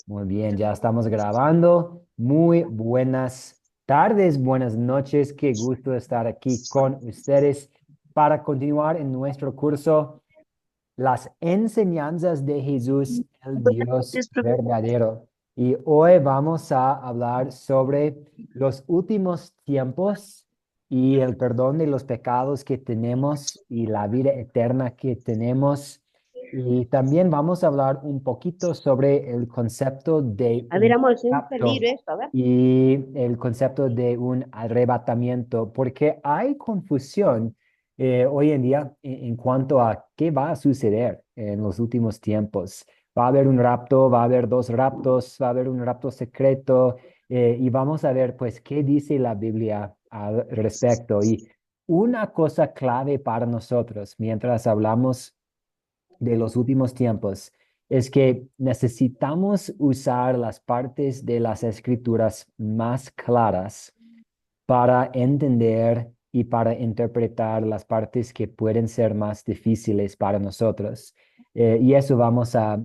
Muy bien, ya estamos grabando. Muy buenas tardes, buenas noches. Qué gusto estar aquí con ustedes para continuar en nuestro curso Las enseñanzas de Jesús, el Dios verdadero. Y hoy vamos a hablar sobre los últimos tiempos y el perdón de los pecados que tenemos y la vida eterna que tenemos. Y también vamos a hablar un poquito sobre el concepto de A ver, un amor, soy un rapto peligro esto, a ver. y el concepto de un arrebatamiento, porque hay confusión hoy en día en cuanto a qué va a suceder en los últimos tiempos. Va a haber un rapto, va a haber dos raptos, va a haber un rapto secreto y vamos a ver pues qué dice la Biblia al respecto. Y una cosa clave para nosotros mientras hablamos de los últimos tiempos es que necesitamos usar las partes de las escrituras más claras para entender y para interpretar las partes que pueden ser más difíciles para nosotros. Y eso vamos a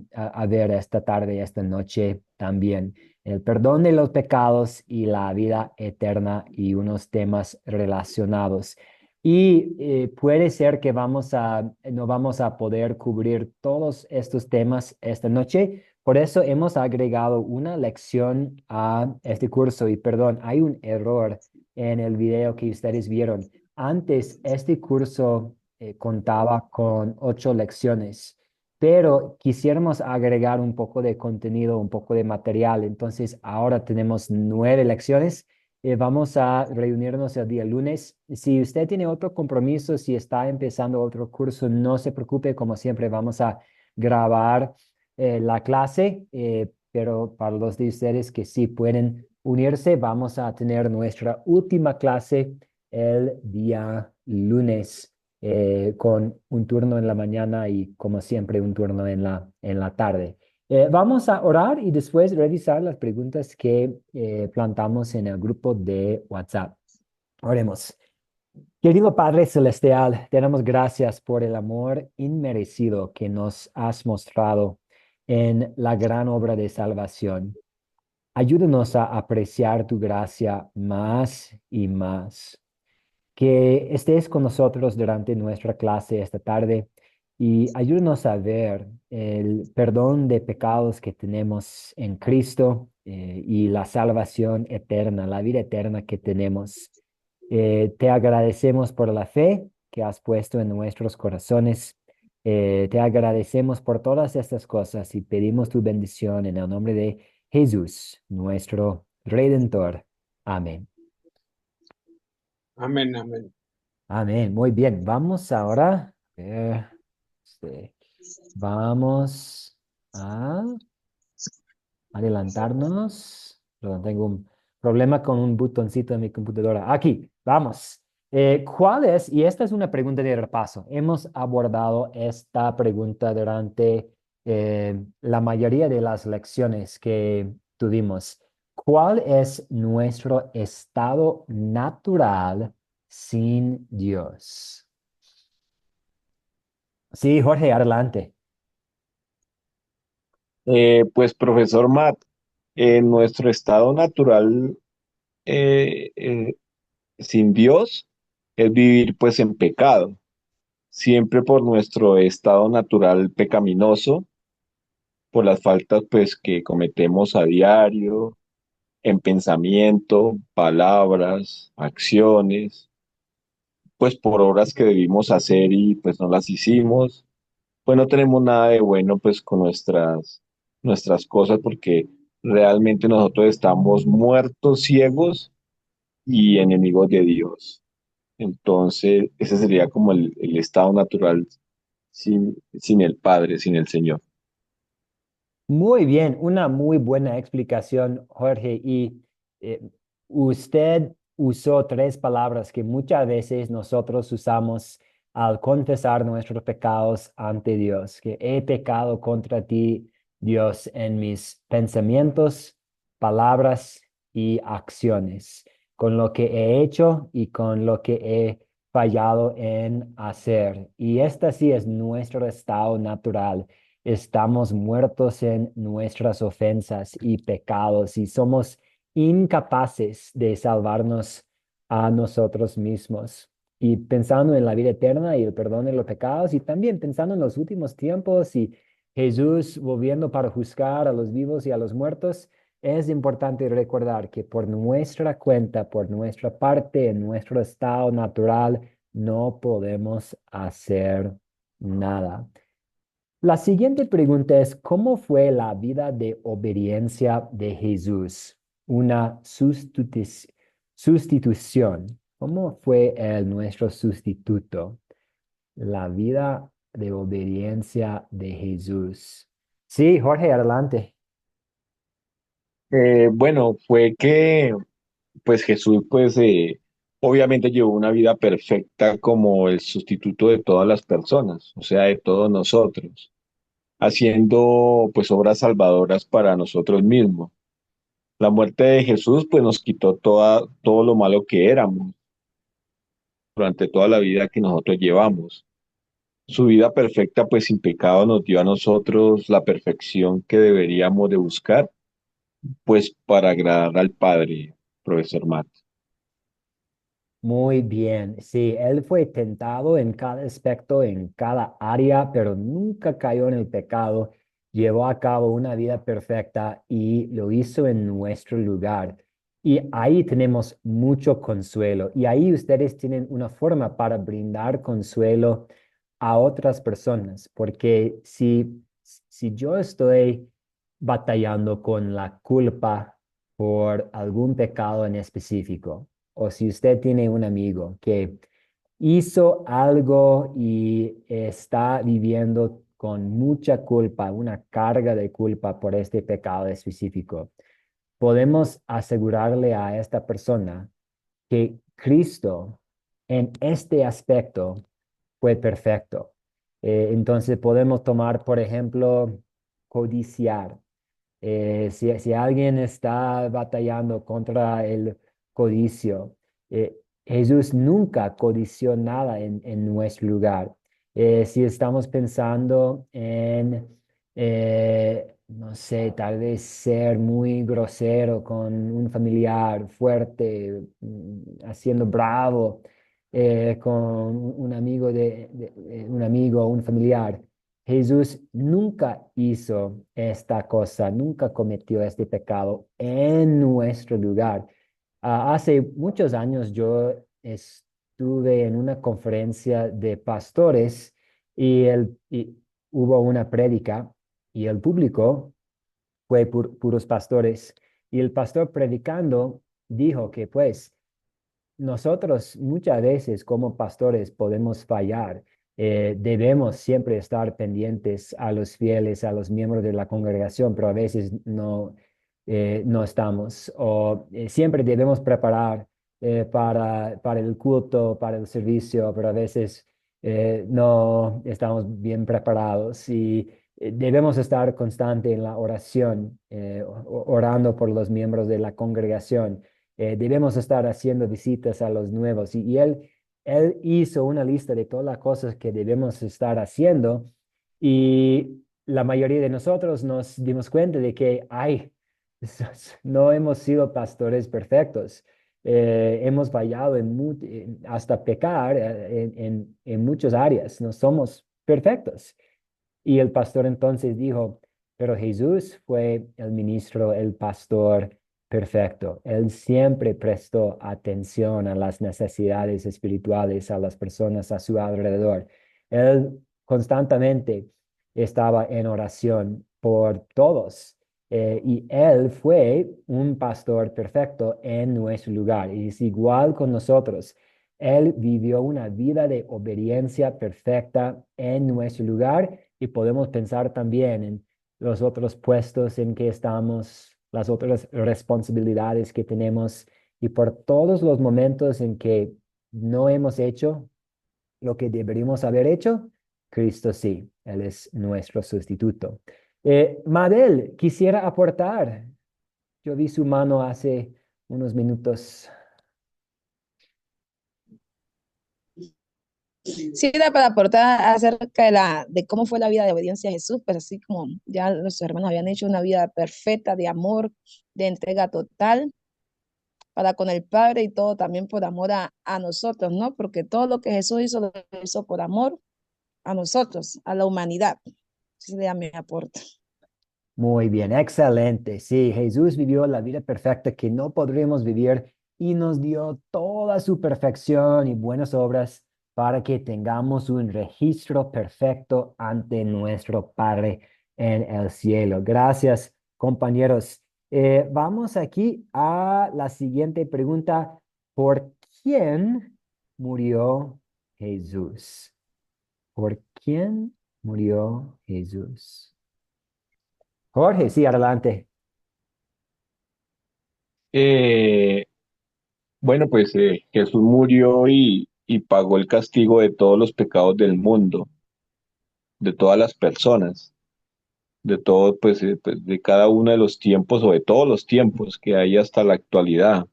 ver esta tarde, esta noche también. El perdón de los pecados y la vida eterna y unos temas relacionados. Y puede ser que no vamos a poder cubrir todos estos temas esta noche. Por eso hemos agregado una lección a este curso. Y perdón, hay un error en el video que ustedes vieron. Antes, este curso contaba con 8 lecciones, pero quisiéramos agregar un poco de contenido, un poco de material. Entonces, ahora tenemos 9 lecciones. Vamos a reunirnos el día lunes. Si usted tiene otro compromiso, si está empezando otro curso, no se preocupe. Como siempre, vamos a grabar la clase, pero para los de ustedes que sí pueden unirse, vamos a tener nuestra última clase el día lunes con un turno en la mañana y como siempre un turno en la tarde. Vamos a orar y después revisar las preguntas que plantamos en el grupo de WhatsApp. Oremos. Querido Padre Celestial, te damos gracias por el amor inmerecido que nos has mostrado en la gran obra de salvación. Ayúdanos a apreciar tu gracia más y más. Que estés con nosotros durante nuestra clase esta tarde y ayúdanos a ver el perdón de pecados que tenemos en Cristo y la salvación eterna, la vida eterna que tenemos. Te agradecemos por la fe que has puesto en nuestros corazones. Te agradecemos por todas estas cosas y pedimos tu bendición en el nombre de Jesús, nuestro Redentor. Amén. Amén, amén. Amén. Muy bien. Vamos ahora. Sí, vamos a adelantarnos. Perdón, tengo un problema con un botoncito en mi computadora. Aquí, vamos. ¿Cuál es? Y esta es una pregunta de repaso. Hemos abordado esta pregunta durante la mayoría de las lecciones que tuvimos. ¿Cuál es nuestro estado natural sin Dios? Sí, Jorge, adelante. Pues profesor Matt, en nuestro estado natural sin Dios es vivir pues en pecado, siempre por nuestro estado natural pecaminoso, por las faltas pues que cometemos a diario, en pensamiento, palabras, acciones, pues por obras que debimos hacer y pues no las hicimos. Pues no tenemos nada de bueno pues con nuestras cosas porque realmente nosotros estamos muertos, ciegos y enemigos de Dios. Entonces, ese sería como el estado natural sin el Padre, sin el Señor. Muy bien, una muy buena explicación, Jorge. Y eh, usted usó 3 palabras que muchas veces nosotros usamos al confesar nuestros pecados ante Dios, que he pecado contra ti, Dios, en mis pensamientos, palabras y acciones, con lo que he hecho y con lo que he fallado en hacer. Y este sí es nuestro estado natural. estamos muertos en nuestras ofensas y pecados y somos incapaces de salvarnos a nosotros mismos. Y pensando en la vida eterna y el perdón de los pecados y también pensando en los últimos tiempos y Jesús volviendo para juzgar a los vivos y a los muertos, es importante recordar que por nuestra cuenta, por nuestra parte, en nuestro estado natural, no podemos hacer nada. La siguiente pregunta es, ¿cómo fue la vida de obediencia de Jesús? Una sustitución. ¿Cómo fue nuestro sustituto? La vida de obediencia de Jesús. Sí, Jorge, adelante. Bueno, fue que pues Jesús pues obviamente llevó una vida perfecta como el sustituto de todas las personas, o sea, de todos nosotros, haciendo pues obras salvadoras para nosotros mismos. La muerte de Jesús pues nos quitó todo lo malo que éramos durante toda la vida que nosotros llevamos. Su vida perfecta pues sin pecado nos dio a nosotros la perfección que deberíamos de buscar pues para agradar al Padre, profesor Matt. Muy bien, sí, él fue tentado en cada aspecto, en cada área, pero nunca cayó en el pecado, llevó a cabo una vida perfecta y lo hizo en nuestro lugar. Y ahí tenemos mucho consuelo y ahí ustedes tienen una forma para brindar consuelo a otras personas, porque si yo estoy batallando con la culpa por algún pecado en específico, o si usted tiene un amigo que hizo algo y está viviendo con mucha culpa, una carga de culpa por este pecado específico, podemos asegurarle a esta persona que Cristo en este aspecto fue perfecto. Entonces podemos tomar, por ejemplo, codiciar. Si alguien está batallando contra el codicio, Jesús nunca codició nada en nuestro lugar. Si estamos pensando en, no sé, tal vez ser muy grosero con un familiar fuerte, haciendo bravo con un amigo un amigo, un familiar. Jesús nunca hizo esta cosa, nunca cometió este pecado en nuestro lugar. Hace muchos años yo estuve en una conferencia de pastores y hubo una prédica y el público fue puros pastores y el pastor predicando dijo que pues nosotros muchas veces como pastores podemos fallar. Debemos siempre estar pendientes a los fieles, a los miembros de la congregación, pero a veces no estamos. O siempre debemos preparar para el culto, para el servicio, pero a veces no estamos bien preparados y debemos estar constante en la oración, orando por los miembros de la congregación. Debemos estar haciendo visitas a los nuevos. Y él hizo una lista de todas las cosas que debemos estar haciendo y la mayoría de nosotros nos dimos cuenta de que, ay, no hemos sido pastores perfectos. Hemos fallado hasta pecar en muchas áreas. No somos perfectos. Y el pastor entonces dijo, pero Jesús fue el ministro, el pastor perfecto. Él siempre prestó atención a las necesidades espirituales, a las personas a su alrededor. Él constantemente estaba en oración por todos. Y él fue un pastor perfecto en nuestro lugar. Y es igual con nosotros. Él vivió una vida de obediencia perfecta en nuestro lugar y podemos pensar también en los otros puestos en que estamos, las otras responsabilidades que tenemos y por todos los momentos en que no hemos hecho lo que deberíamos haber hecho, Cristo sí, Él es nuestro sustituto. Mabel, quisiera aportar. Yo vi su mano hace unos minutos. Sí, era para aportar acerca de de cómo fue la vida de obediencia a Jesús, pero así como ya nuestros hermanos habían hecho una vida perfecta de amor, de entrega total para con el Padre y todo también por amor a nosotros, ¿no? Porque todo lo que Jesús hizo lo hizo por amor a nosotros, a la humanidad. Ese sería mi aporte. Muy bien, excelente. Sí, Jesús vivió la vida perfecta que no podríamos vivir y nos dio toda su perfección y buenas obras para que tengamos un registro perfecto ante nuestro Padre en el cielo. Gracias, compañeros. Vamos aquí a la siguiente pregunta. ¿Por quién murió Jesús? ¿Por quién murió Jesús? Jorge, sí, adelante. Eh, bueno, pues Jesús murió y pagó el castigo de todos los pecados del mundo, de todas las personas, de todo, pues, de cada uno de los tiempos o de todos los tiempos que hay hasta la actualidad.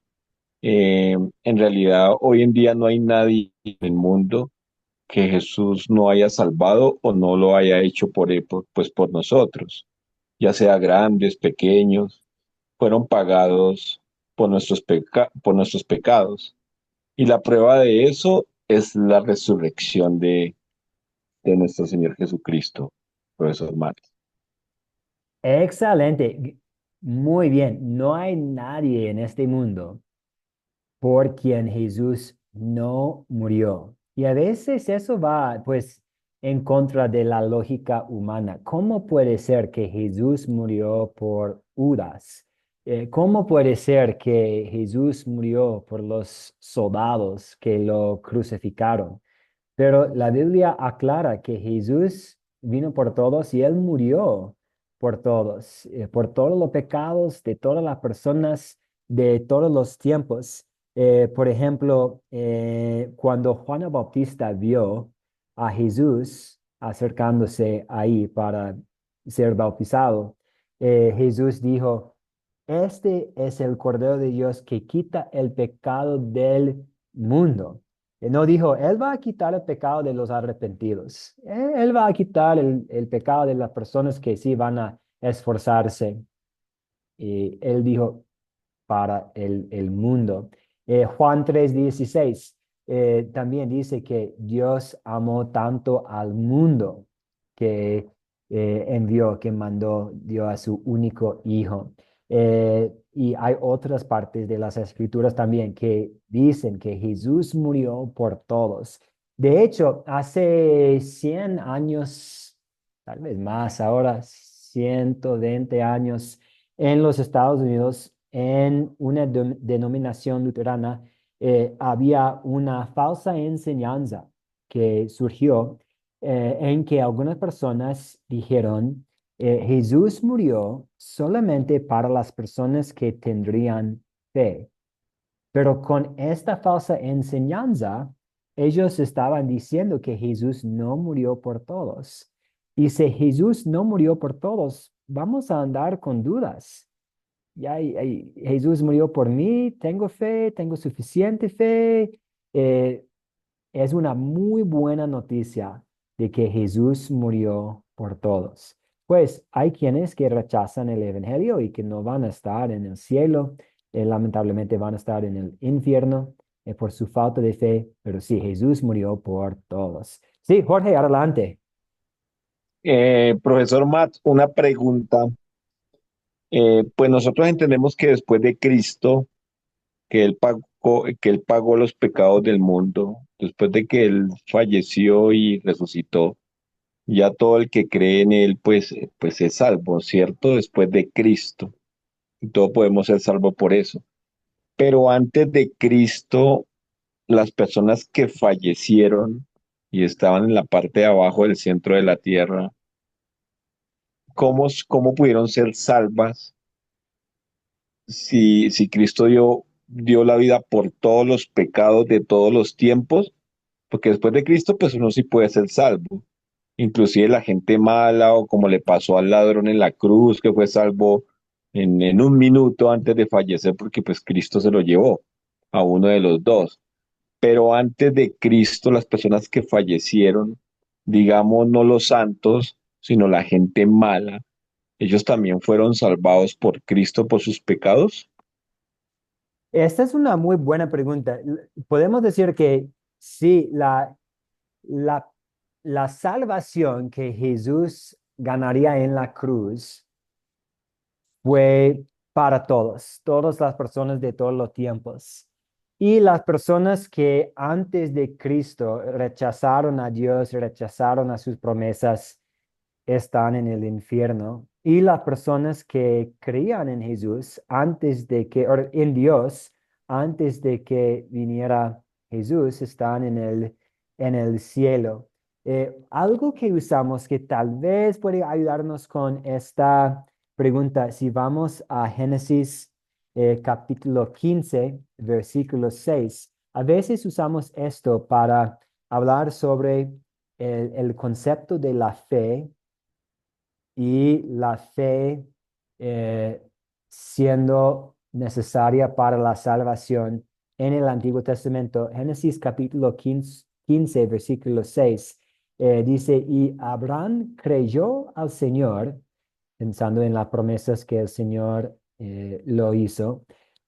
En realidad, hoy en día no hay nadie en el mundo que Jesús no haya salvado o no lo haya hecho pues por nosotros, ya sea grandes, pequeños, fueron pagados por nuestros pecados. Y la prueba de eso es la resurrección de nuestro Señor Jesucristo, profesor Matt. Excelente. Muy bien. No hay nadie en este mundo por quien Jesús no murió. Y a veces eso va, pues, en contra de la lógica humana. ¿Cómo puede ser que Jesús murió por Judas? ¿Cómo puede ser que Jesús murió por los soldados que lo crucificaron? Pero la Biblia aclara que Jesús vino por todos y Él murió por todos los pecados de todas las personas de todos los tiempos. Por ejemplo, cuando Juan el Bautista vio a Jesús acercándose ahí para ser bautizado, Jesús dijo, este es el Cordero de Dios que quita el pecado del mundo. No dijo, Él va a quitar el pecado de los arrepentidos. Él va a quitar el pecado de las personas que sí van a esforzarse. Y Él dijo, para el mundo. Juan 3:16 también dice que Dios amó tanto al mundo que envió, que mandó, dio a su único hijo. Y hay otras partes de las escrituras también que dicen que Jesús murió por todos. De hecho, hace 100 años, tal vez más, ahora 120 años, en los Estados Unidos, en una denominación luterana, había una falsa enseñanza que surgió en que algunas personas dijeron, Jesús murió solamente para las personas que tendrían fe. Pero con esta falsa enseñanza, ellos estaban diciendo que Jesús no murió por todos. Y si Jesús no murió por todos, vamos a andar con dudas. Jesús murió por mí, tengo fe, tengo suficiente fe. Eh, es una muy buena noticia de que Jesús murió por todos. Pues hay quienes que rechazan el Evangelio y que no van a estar en el cielo, lamentablemente van a estar en el infierno por su falta de fe, pero sí, Jesús murió por todos. Sí, Jorge, adelante. Profesor Matt, una pregunta. Pues nosotros entendemos que después de Cristo, que él pagó los pecados del mundo, después de que Él falleció y resucitó, ya todo el que cree en Él, pues es salvo, ¿cierto? Después de Cristo. Y todos podemos ser salvos por eso. Pero antes de Cristo, las personas que fallecieron y estaban en la parte de abajo del centro de la tierra, ¿cómo pudieron ser salvas si Cristo dio la vida por todos los pecados de todos los tiempos? Porque después de Cristo, pues uno sí puede ser salvo. Inclusive la gente mala o como le pasó al ladrón en la cruz, que fue salvo en un minuto antes de fallecer, porque pues Cristo se lo llevó a uno de los dos. pero antes de Cristo, las personas que fallecieron, digamos, no los santos, sino la gente mala, ellos también fueron salvados por Cristo por sus pecados. Esta es una muy buena pregunta. Podemos decir que sí, la, la salvación que Jesús ganaría en la cruz fue para todos, todas las personas de todos los tiempos. Y las personas que antes de Cristo rechazaron a Dios, rechazaron a sus promesas, están en el infierno. Y las personas que creían en Jesús antes de que, o en Dios, antes de que viniera Jesús, están en el cielo. Algo que usamos que tal vez puede ayudarnos con esta pregunta, si vamos a Génesis capítulo 15, versículo 6, a veces usamos esto para hablar sobre el concepto de la fe y la fe eh, siendo necesaria para la salvación en el Antiguo Testamento. Génesis capítulo 15 versículo 6 dice, y Abraham creyó al Señor, pensando en las promesas que el Señor lo hizo.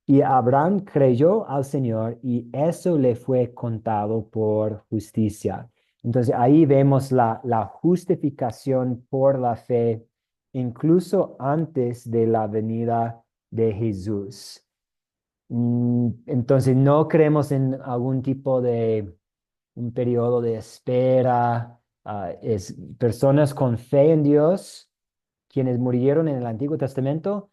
Y Abraham creyó al Señor y eso le fue contado por justicia. Entonces ahí vemos la justificación por la fe, incluso antes de la venida de Jesús. Entonces no creemos en algún tipo de un periodo de espera. Es personas con fe en Dios, quienes murieron en el Antiguo Testamento,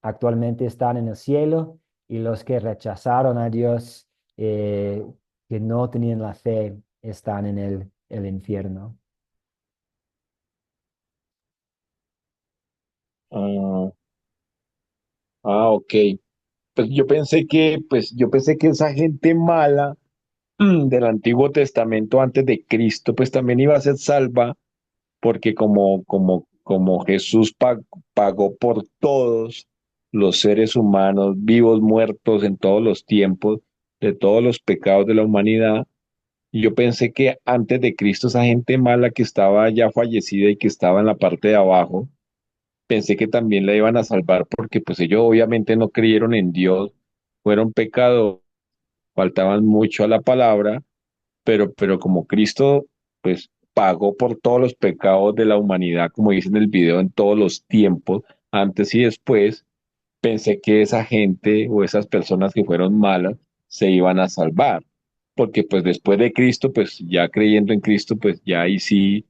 actualmente están en el cielo, y los que rechazaron a Dios, eh, que no tenían la fe, están en el infierno. Ah, ok. Pues yo pensé que esa gente mala del Antiguo Testamento antes de Cristo, pues también iba a ser salva, porque como Jesús pagó por todos los seres humanos, vivos, muertos en todos los tiempos, de todos los pecados de la humanidad. Y yo pensé que antes de Cristo, esa gente mala que estaba ya fallecida y que estaba en la parte de abajo, pensé que también la iban a salvar porque pues ellos obviamente no creyeron en Dios, fueron pecados, faltaban mucho a la palabra, pero como Cristo pues pagó por todos los pecados de la humanidad, como dice en el video, en todos los tiempos, antes y después, pensé que esa gente o esas personas que fueron malas se iban a salvar, porque pues después de Cristo, pues ya creyendo en Cristo, pues ya ahí sí,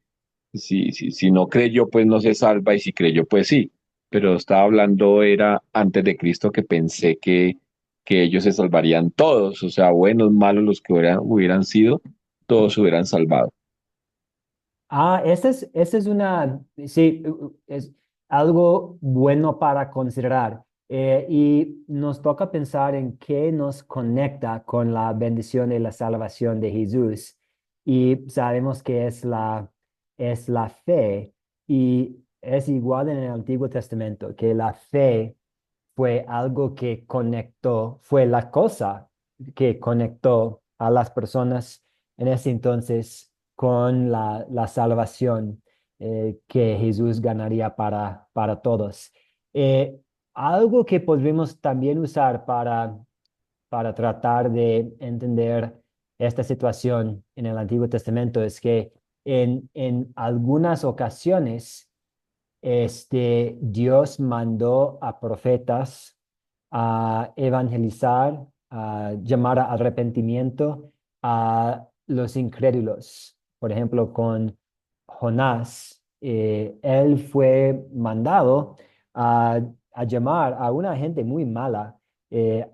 si no creyó, pues no se salva, y si creyó, pues sí. Pero estaba hablando, era antes de Cristo, que pensé que ellos se salvarían todos, o sea, buenos, malos, los que hubieran sido, todos se hubieran salvado. Esa es sí, es algo bueno para considerar. Y nos toca pensar en qué nos conecta con la bendición y la salvación de Jesús. Y sabemos que es la fe. Y es igual en el Antiguo Testamento, que la fe fue algo que conectó, fue la cosa que conectó a las personas en ese entonces con la salvación que Jesús ganaría para todos. Eh, Algo que podríamos también usar para tratar de entender esta situación en el Antiguo Testamento es que en algunas ocasiones Dios mandó a profetas a evangelizar, a llamar a arrepentimiento a los incrédulos. Por ejemplo, con Jonás, él fue mandado a, a llamar a una gente muy mala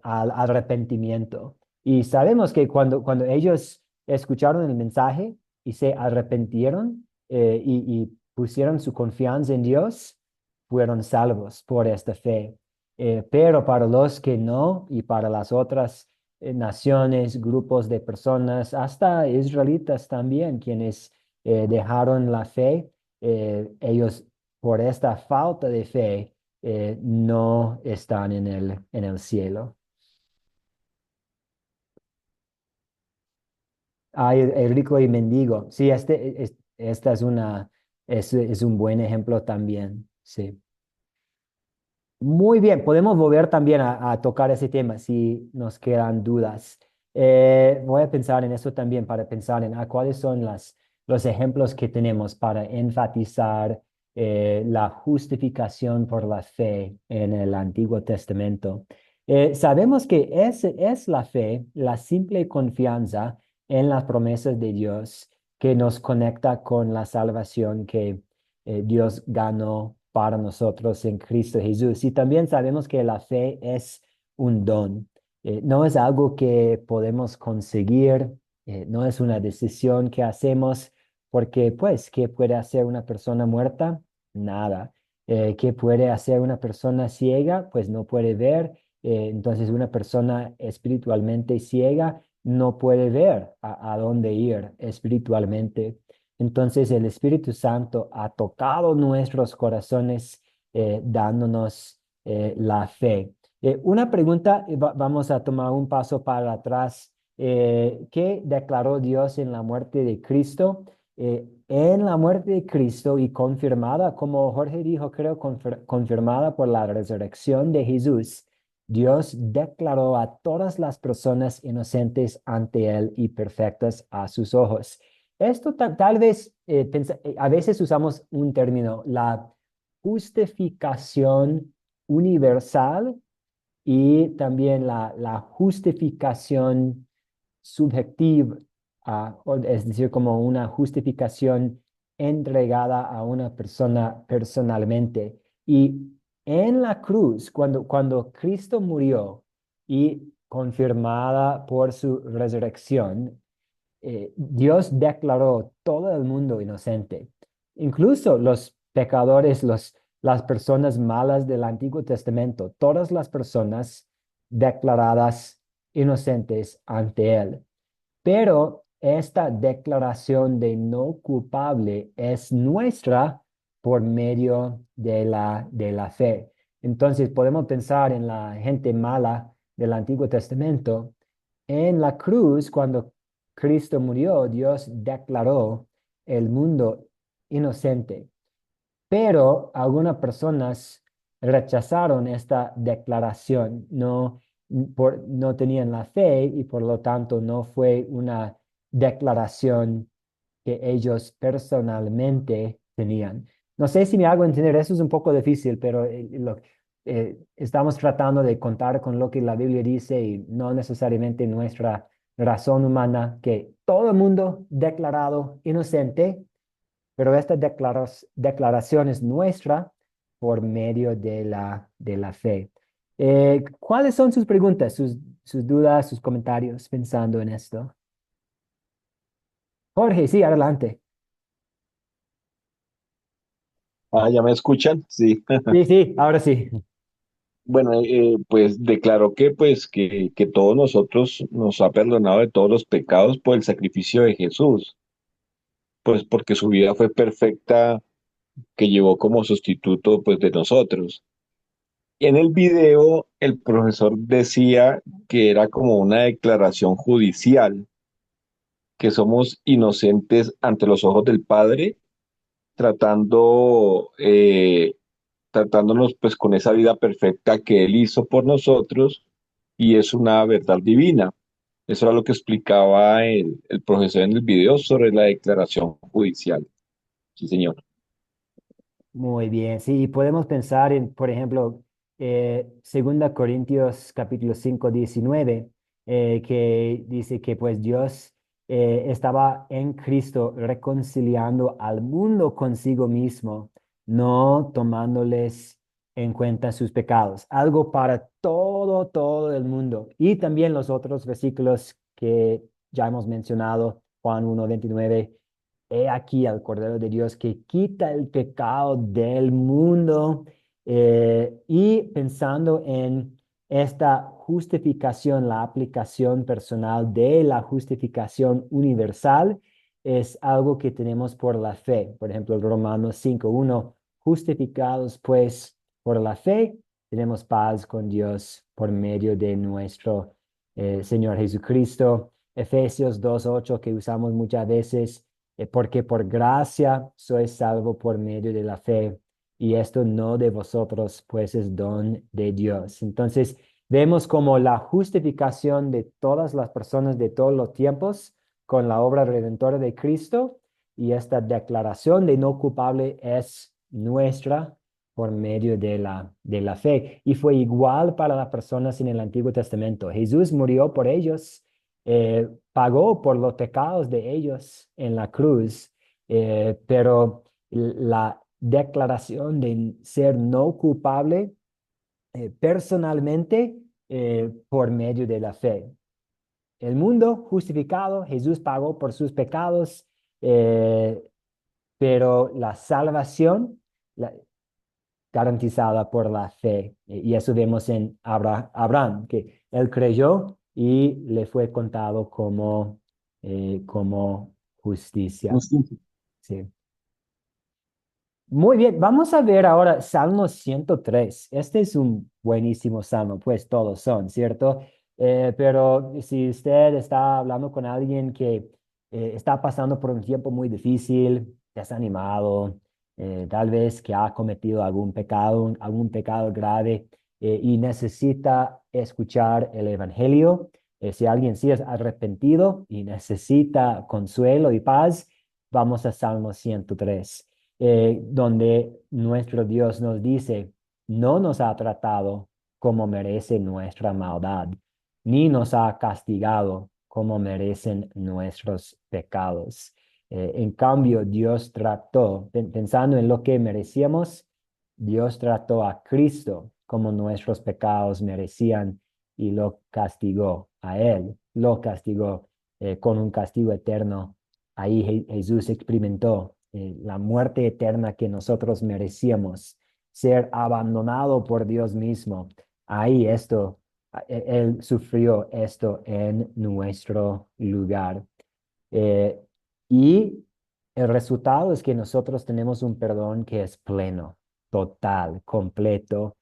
al arrepentimiento. Y sabemos que cuando ellos escucharon el mensaje y se arrepintieron y pusieron su confianza en Dios, fueron salvos por esta fe. Pero para los que no y para las otras naciones, grupos de personas, hasta israelitas también, quienes dejaron la fe, ellos por esta falta de fe no están en el cielo. Ay, el rico y mendigo. Sí, esta es un buen ejemplo también. Sí. Muy bien, podemos volver también a tocar ese tema si nos quedan dudas. Voy a pensar en eso también para pensar en cuáles son los ejemplos que tenemos para enfatizar la justificación por la fe en el Antiguo Testamento. Sabemos que es la fe, la simple confianza en las promesas de Dios que nos conecta con la salvación que Dios ganó para nosotros en Cristo Jesús. Y también sabemos que la fe es un don. No es algo que podemos conseguir, no es una decisión que hacemos, porque pues, ¿qué puede hacer una persona muerta? Nada. ¿Qué puede hacer una persona ciega? Pues no puede ver. Entonces una persona espiritualmente ciega no puede ver a dónde ir espiritualmente. Entonces el Espíritu Santo ha tocado nuestros corazones dándonos la fe. Una pregunta, vamos a tomar un paso para atrás. ¿Qué declaró Dios en la muerte de Cristo? En la muerte de Cristo y confirmada, como Jorge dijo, creo, confirmada por la resurrección de Jesús, Dios declaró a todas las personas inocentes ante Él y perfectas a sus ojos. Esto tal vez, a veces usamos un término, la justificación universal y también la justificación subjetiva, es decir, como una justificación entregada a una persona personalmente. Y en la cruz, cuando Cristo murió y confirmada por su resurrección, Dios declaró todo el mundo inocente, incluso los pecadores, las personas malas del Antiguo Testamento, todas las personas declaradas inocentes ante Él. Pero esta declaración de no culpable es nuestra por medio de la fe. Entonces podemos pensar en la gente mala del Antiguo Testamento. En la cruz, cuando Cristo murió, Dios declaró el mundo inocente. Pero algunas personas rechazaron esta declaración, no tenían la fe y por lo tanto no fue una declaración que ellos personalmente tenían. No sé si me hago entender, eso es un poco difícil, pero estamos tratando de contar con lo que la Biblia dice y no necesariamente nuestra razón humana, que todo el mundo declarado inocente, pero esta declaración es nuestra por medio de la fe. ¿Cuáles son sus preguntas, sus dudas, sus comentarios pensando en esto? Jorge, sí, adelante. Ah, ¿ya me escuchan? Sí. Sí, sí, ahora sí. Bueno, pues declaró que que todos nosotros nos ha perdonado de todos los pecados por el sacrificio de Jesús, pues porque su vida fue perfecta, que llevó como sustituto pues de nosotros. En el video el profesor decía que era como una declaración judicial, que somos inocentes ante los ojos del Padre, tratando tratándonos pues con esa vida perfecta que Él hizo por nosotros y es una verdad divina. Eso era lo que explicaba el profesor en el video sobre la declaración judicial. Sí, señor. Muy bien, sí, y podemos pensar en, por ejemplo, 2 Corintios capítulo 5 19 que dice que pues Dios estaba en Cristo reconciliando al mundo consigo mismo, no tomándoles en cuenta sus pecados, algo para todo el mundo. Y también los otros versículos que ya hemos mencionado, Juan 1:29. He aquí al Cordero de Dios que quita el pecado del mundo. Y pensando en esta justificación, la aplicación personal de la justificación universal, es algo que tenemos por la fe. Por ejemplo, Romanos 5:1, justificados pues por la fe, tenemos paz con Dios por medio de nuestro Señor Jesucristo. Efesios 2:8 que usamos muchas veces, porque por gracia sois salvo por medio de la fe, y esto no de vosotros, pues es don de Dios. Entonces, vemos como la justificación de todas las personas de todos los tiempos con la obra redentora de Cristo, y esta declaración de no culpable es nuestra por medio de la fe. Y fue igual para las personas en el Antiguo Testamento. Jesús murió por ellos, pagó por los pecados de ellos en la cruz, pero la declaración de ser no culpable personalmente por medio de la fe. El mundo justificado, Jesús pagó por sus pecados, eh, pero la salvación garantizada por la fe. Y eso vemos en Abraham, que él creyó y le fue contado como justicia. Justicia. Sí. Muy bien, vamos a ver ahora Salmo 103. Este es un buenísimo salmo, pues todos son, ¿cierto? Pero si usted está hablando con alguien que está pasando por un tiempo muy difícil, desanimado, tal vez que ha cometido algún pecado grave y necesita escuchar el Evangelio, si alguien sí es arrepentido y necesita consuelo y paz, vamos a Salmo 103 donde nuestro Dios nos dice, no nos ha tratado como merece nuestra maldad, ni nos ha castigado como merecen nuestros pecados. En cambio, Dios trató, pensando en lo que merecíamos, Dios trató a Cristo como nuestros pecados merecían y lo castigó a él, lo castigó con un castigo eterno. Ahí Jesús experimentó la muerte eterna que nosotros merecíamos, ser abandonado por Dios mismo. Ahí Él sufrió esto en nuestro lugar. Eh, y el resultado es que nosotros tenemos un perdón que es pleno, total, completo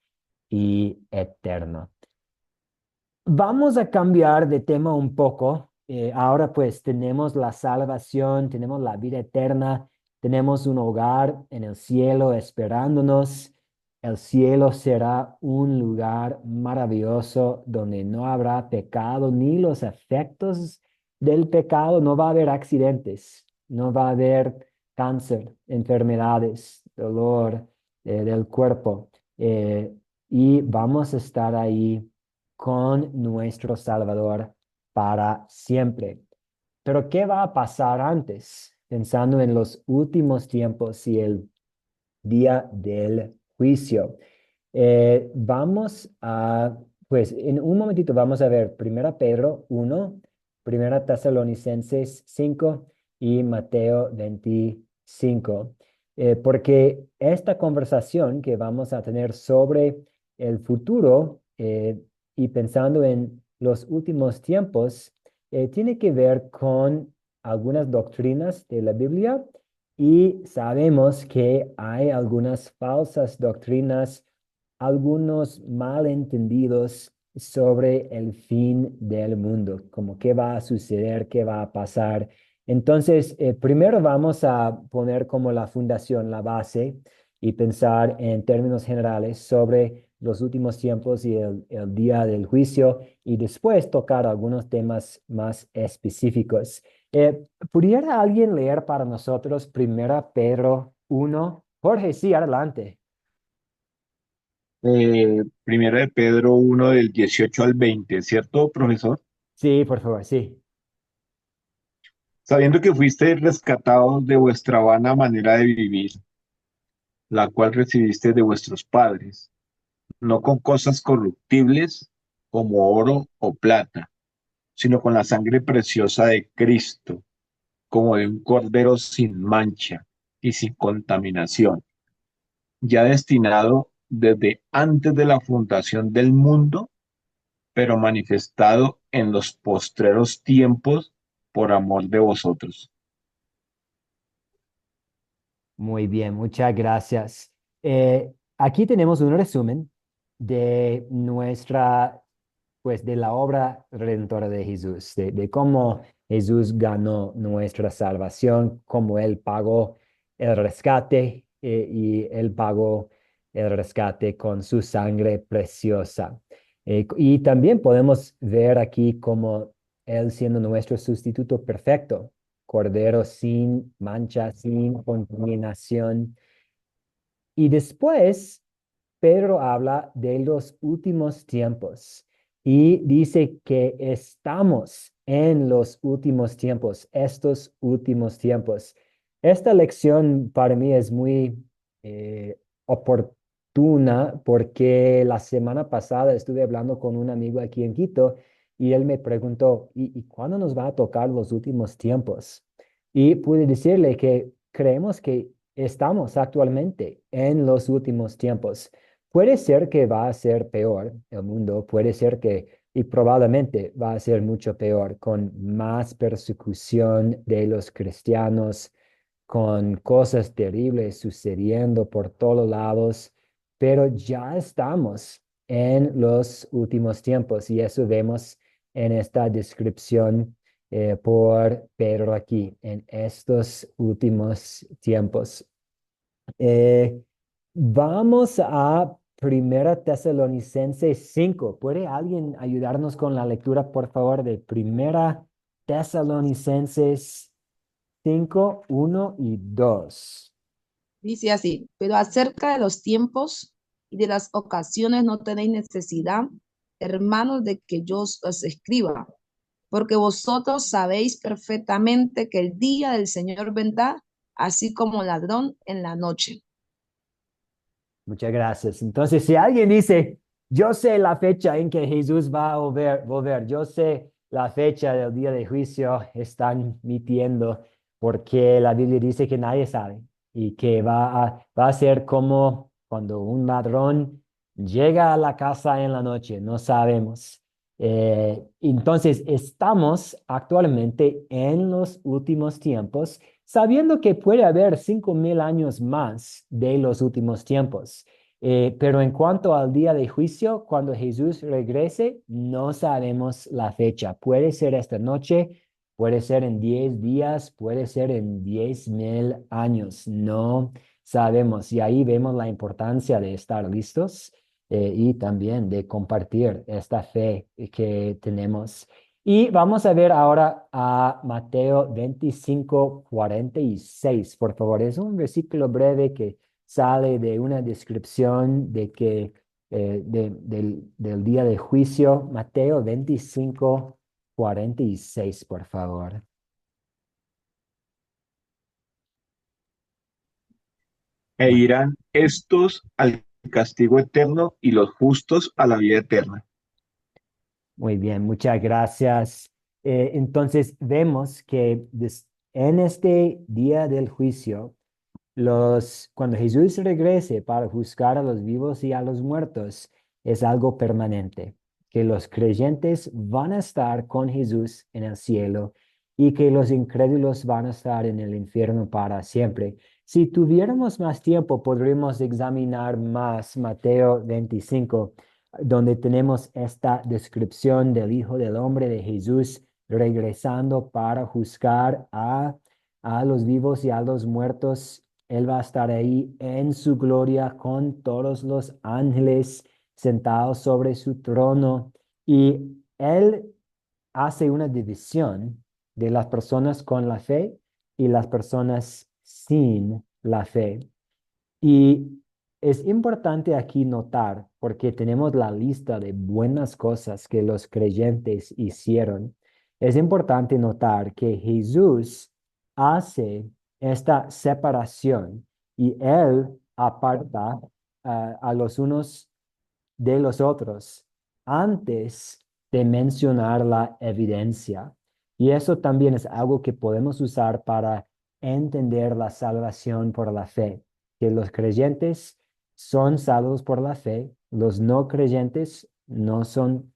y eterno. Vamos a cambiar de tema un poco. Ahora pues tenemos la salvación, tenemos la vida eterna, tenemos un hogar en el cielo esperándonos. El cielo será un lugar maravilloso donde no habrá pecado ni los efectos del pecado. No va a haber accidentes, no va a haber cáncer, enfermedades, dolor del cuerpo. Y vamos a estar ahí con nuestro Salvador para siempre. Pero ¿qué va a pasar antes? Pensando en los últimos tiempos y el día del juicio. Pues en un momentito vamos a ver Primera Pedro 1, Primera Tesalonicenses 5 y Mateo 25. Porque esta conversación que vamos a tener sobre el futuro y pensando en los últimos tiempos, tiene que ver con algunas doctrinas de la Biblia y sabemos que hay algunas falsas doctrinas, algunos malentendidos sobre el fin del mundo, como qué va a suceder, qué va a pasar. Entonces, primero vamos a poner como la fundación, la base, y pensar en términos generales sobre los últimos tiempos y el día del juicio, y después tocar algunos temas más específicos. ¿Pudiera alguien leer para nosotros Primera Pedro 1? Jorge, sí, adelante. Primera de Pedro 1 del 18 al 20, ¿cierto, profesor? Sí, por favor, sí. Sabiendo que fuisteis rescatados de vuestra vana manera de vivir, la cual recibiste de vuestros padres, no con cosas corruptibles como oro o plata, sino con la sangre preciosa de Cristo, como de un cordero sin mancha y sin contaminación, ya destinado desde antes de la fundación del mundo, pero manifestado en los postreros tiempos por amor de vosotros. Muy bien, muchas gracias. Aquí tenemos un resumen de nuestra pues de la obra redentora de Jesús, de cómo Jesús ganó nuestra salvación, cómo Él pagó el rescate y Él pagó el rescate con su sangre preciosa. Y también podemos ver aquí cómo Él siendo nuestro sustituto perfecto, cordero sin mancha, sin contaminación. Y después Pedro habla de los últimos tiempos y dice que estamos en los últimos tiempos, estos últimos tiempos. Esta lección para mí es muy oportuna porque la semana pasada estuve hablando con un amigo aquí en Quito y él me preguntó, ¿y cuándo nos va a tocar los últimos tiempos? Y pude decirle que creemos que estamos actualmente en los últimos tiempos. Puede ser que va a ser peor el mundo, puede ser que, y probablemente va a ser mucho peor, con más persecución de los cristianos, con cosas terribles sucediendo por todos lados, pero ya estamos en los últimos tiempos y eso vemos en esta descripción por Pedro aquí, en estos últimos tiempos. Eh, Vamos a Primera Tesalonicenses 5. ¿Puede alguien ayudarnos con la lectura, por favor, de Primera Tesalonicenses 5, 1 y 2? Dice así, pero acerca de los tiempos y de las ocasiones no tenéis necesidad, hermanos, de que yo os escriba, porque vosotros sabéis perfectamente que el día del Señor vendrá, así como ladrón en la noche. Muchas gracias. Entonces, si alguien dice, yo sé la fecha en que Jesús va a volver, yo sé la fecha del día de juicio, están mintiendo porque la Biblia dice que nadie sabe y que va a ser como cuando un ladrón llega a la casa en la noche, no sabemos. Entonces, estamos actualmente en los últimos tiempos sabiendo que puede haber 5,000 años más de los últimos tiempos. Pero en cuanto al día de juicio, cuando Jesús regrese, no sabemos la fecha. Puede ser esta noche, puede ser en 10 días, puede ser en 10,000 años. No sabemos. Y ahí vemos la importancia de estar listos y también de compartir esta fe que tenemos. Y vamos a ver ahora a Mateo 25:46, por favor. Es un versículo breve que sale de una descripción de que del día de juicio. Mateo 25:46, por favor. E irán estos al castigo eterno y los justos a la vida eterna. Muy bien, muchas gracias. Entonces vemos que en este día del juicio, cuando Jesús regrese para juzgar a los vivos y a los muertos, es algo permanente, que los creyentes van a estar con Jesús en el cielo y que los incrédulos van a estar en el infierno para siempre. Si tuviéramos más tiempo, podríamos examinar más Mateo 25, donde tenemos esta descripción del Hijo del Hombre de Jesús regresando para juzgar a los vivos y a los muertos. Él va a estar ahí en su gloria con todos los ángeles sentados sobre su trono y él hace una división de las personas con la fe y las personas sin la fe. Y es importante aquí notar, porque tenemos la lista de buenas cosas que los creyentes hicieron, es importante notar que Jesús hace esta separación y Él aparta a los unos de los otros antes de mencionar la evidencia. Y eso también es algo que podemos usar para entender la salvación por la fe, que los creyentes son salvos por la fe, los no creyentes no son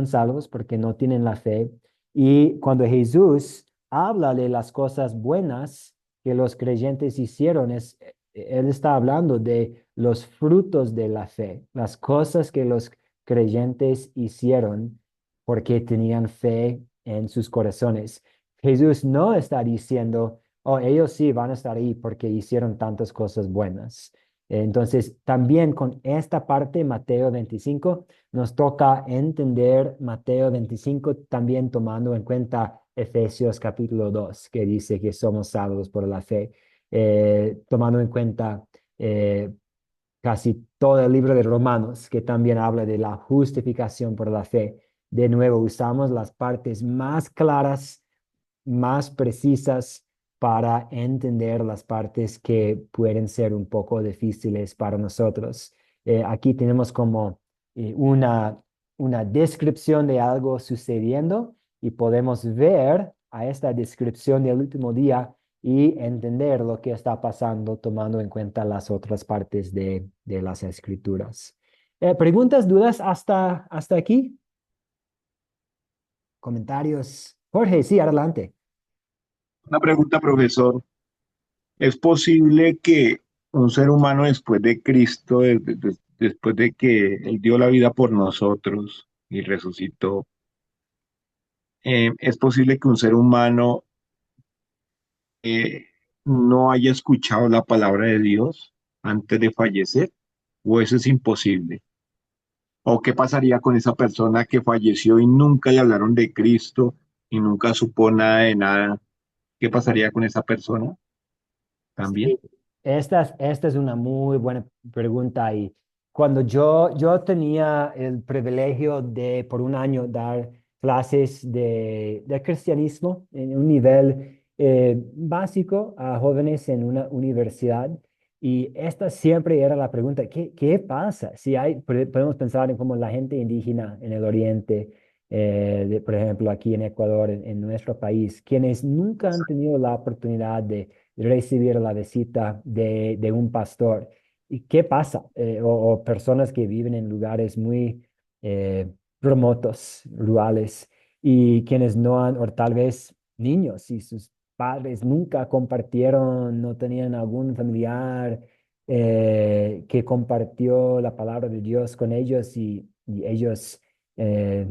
salvos porque no tienen la fe. Y cuando Jesús habla de las cosas buenas que los creyentes hicieron, él está hablando de los frutos de la fe, las cosas que los creyentes hicieron porque tenían fe en sus corazones. Jesús no está diciendo, oh, ellos sí van a estar ahí porque hicieron tantas cosas buenas. Entonces, también con esta parte, Mateo 25, nos toca entender Mateo 25 también tomando en cuenta Efesios capítulo 2, que dice que somos salvos por la fe, tomando en cuenta eh, casi todo el libro de Romanos, que también habla de la justificación por la fe. De nuevo, usamos las partes más claras, más precisas para entender las partes que pueden ser un poco difíciles para nosotros. Aquí tenemos como una descripción de algo sucediendo y podemos ver a esta descripción del último día y entender lo que está pasando tomando en cuenta las otras partes de las escrituras. ¿Preguntas, dudas hasta aquí? ¿Comentarios? Jorge, sí, adelante. Una pregunta, profesor. ¿Es posible que un ser humano después de Cristo, después de que Él dio la vida por nosotros y resucitó, es posible que un ser humano eh, no haya escuchado la palabra de Dios antes de fallecer? ¿O eso es imposible? ¿O qué pasaría con esa persona que falleció y nunca le hablaron de Cristo y nunca supo nada de nada? ¿Qué pasaría con esa persona también? Sí, esta es una muy buena pregunta y cuando yo tenía el privilegio de por un año dar clases de cristianismo en un nivel básico a jóvenes en una universidad y esta siempre era la pregunta, ¿qué pasa? Si podemos pensar en cómo la gente indígena en el oriente, por ejemplo, aquí en Ecuador, en nuestro país, quienes nunca han tenido la oportunidad de recibir la visita de un pastor. ¿Y qué pasa? O personas que viven en lugares muy eh, remotos, rurales, y quienes no han, o tal vez niños y sus padres nunca compartieron, no tenían algún familiar que compartió la palabra de Dios con ellos y ellos eh,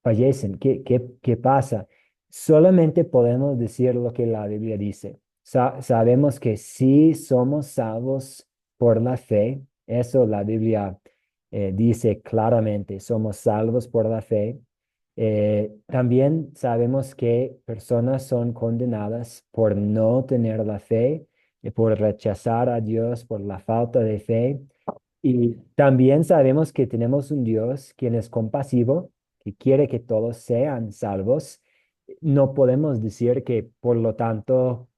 fallecen. ¿Qué pasa? Solamente podemos decir lo que la Biblia dice. Sabemos que sí somos salvos por la fe. Eso la Biblia dice claramente. Somos salvos por la fe. También sabemos que personas son condenadas por no tener la fe, por rechazar a Dios, por la falta de fe. Y también sabemos que tenemos un Dios quien es compasivo, que quiere que todos sean salvos. No podemos decir que, por lo tanto,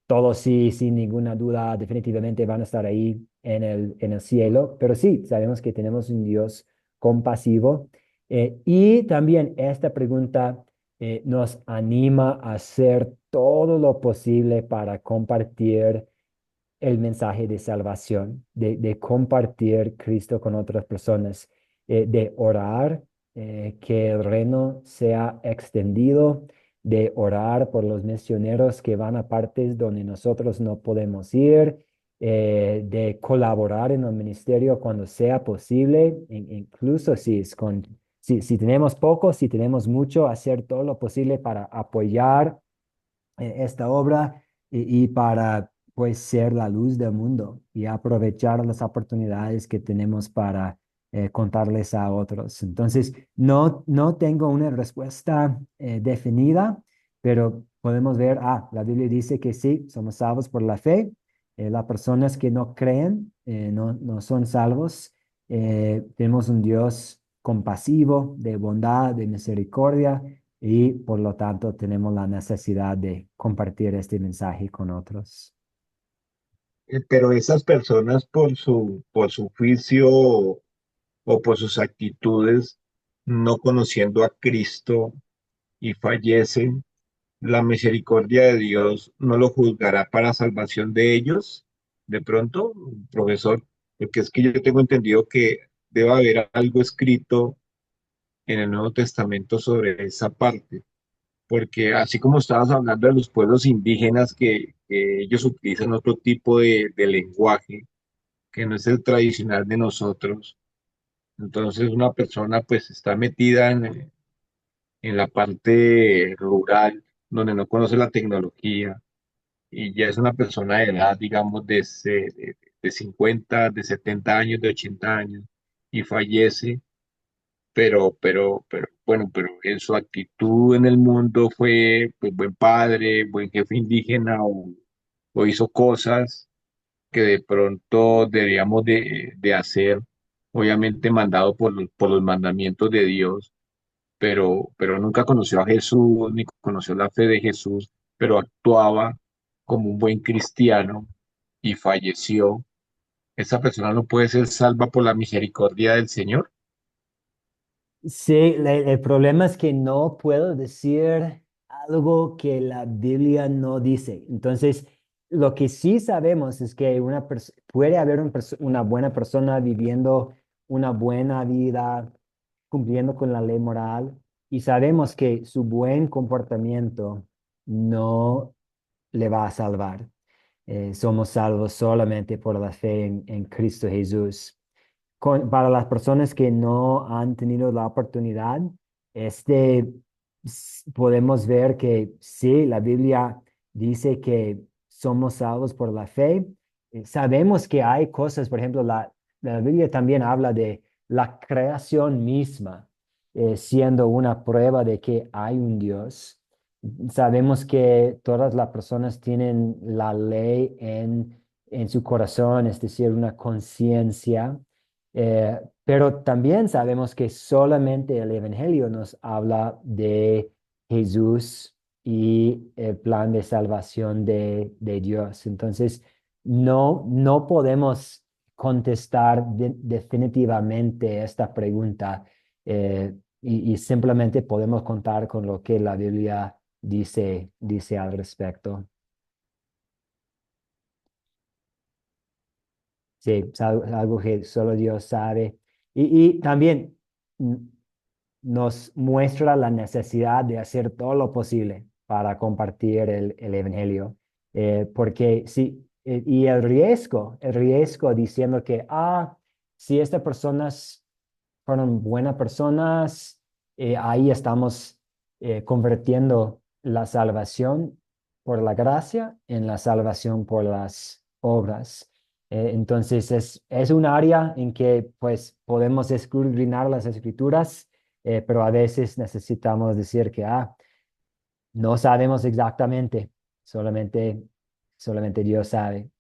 todos sí, sin ninguna duda, definitivamente van a estar ahí en el cielo, pero sí, sabemos que tenemos un Dios compasivo. Y también esta pregunta nos anima a hacer todo lo posible para compartir el mensaje de salvación, de compartir Cristo con otras personas, de orar, que el reino sea extendido, de orar por los misioneros que van a partes donde nosotros no podemos ir, de colaborar en el ministerio cuando sea posible, incluso si es si tenemos poco, si tenemos mucho, hacer todo lo posible para apoyar esta obra y para pues ser la luz del mundo y aprovechar las oportunidades que tenemos para contarles a otros. Entonces, no tengo una respuesta definida, pero podemos ver, la Biblia dice que sí, somos salvos por la fe. Las personas que no creen no son salvos. Tenemos un Dios compasivo, de bondad, de misericordia y por lo tanto tenemos la necesidad de compartir este mensaje con otros. Pero esas personas por su juicio o por sus actitudes, no conociendo a Cristo y fallecen, la misericordia de Dios no lo juzgará para salvación de ellos, de pronto, profesor, porque es que yo tengo entendido que debe haber algo escrito en el Nuevo Testamento sobre esa parte, porque así como estabas hablando de los pueblos indígenas que ellos utilizan otro tipo de lenguaje que no es el tradicional de nosotros, Entonces una persona pues está metida en la parte rural, donde no conoce la tecnología y ya es una persona de edad, digamos, de 50, de 70 años, de 80 años y fallece, bueno, pero en su actitud en el mundo fue pues, buen padre, buen jefe indígena o hizo cosas que de pronto deberíamos de hacer, obviamente mandado por los mandamientos de Dios, pero nunca conoció a Jesús, ni conoció la fe de Jesús, pero actuaba como un buen cristiano y falleció. Esa persona no puede ser salva por la misericordia del Señor. Sí, el problema es que no puedo decir algo que la Biblia no dice. Entonces, lo que sí sabemos es que puede haber una buena persona viviendo una buena vida, cumpliendo con la ley moral, y sabemos que su buen comportamiento no le va a salvar. Somos salvos solamente por la fe en Cristo Jesús. Para las personas que no han tenido la oportunidad, este, podemos ver que sí, la Biblia dice que somos salvos por la fe. Sabemos que hay cosas, por ejemplo, la Biblia también habla de la creación misma, siendo una prueba de que hay un Dios. Sabemos que todas las personas tienen la ley en su corazón, es decir, una conciencia. Pero también sabemos que solamente el Evangelio nos habla de Jesús y el plan de salvación de Dios. Entonces, no podemos contestar definitivamente esta pregunta, y simplemente podemos contar con lo que la Biblia dice al respecto. Sí, es algo que solo Dios sabe. Y también mm, nos muestra la necesidad de hacer todo lo posible para compartir el Evangelio. Porque sí, y el riesgo diciendo que, si estas personas fueron buenas personas, ahí estamos convirtiendo la salvación por la gracia en la salvación por las obras. Entonces es un área en que pues podemos escudriñar las escrituras, pero a veces necesitamos decir que no sabemos exactamente, solamente, solamente Dios sabe.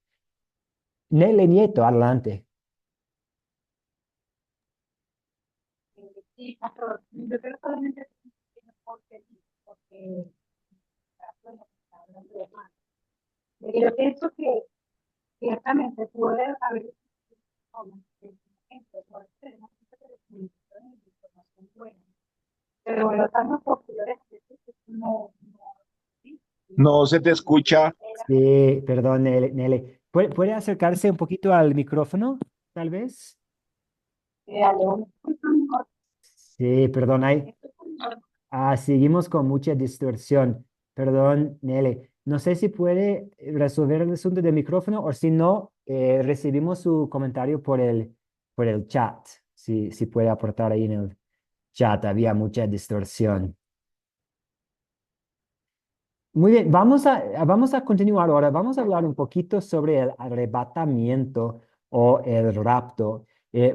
Nele Nieto, adelante. Sí, pastor, yo creo solamente porque bueno, está hablando de más. Yo pienso que ciertamente puede haber personas que, por ejemplo, tenemos información buena, pero los años posteriores a veces no, sí, No se te escucha. era, Sí, perdón, Nele. ¿Puede acercarse un poquito al micrófono, tal vez? a lo mejor, Sí, perdón, seguimos con mucha distorsión. Perdón, Nele. No sé si puede resolver el asunto del micrófono o si no, recibimos su comentario por el chat. Si puede aportar ahí en el chat, había mucha distorsión. Muy bien, vamos a continuar ahora. Vamos a hablar un poquito sobre el arrebatamiento o el rapto.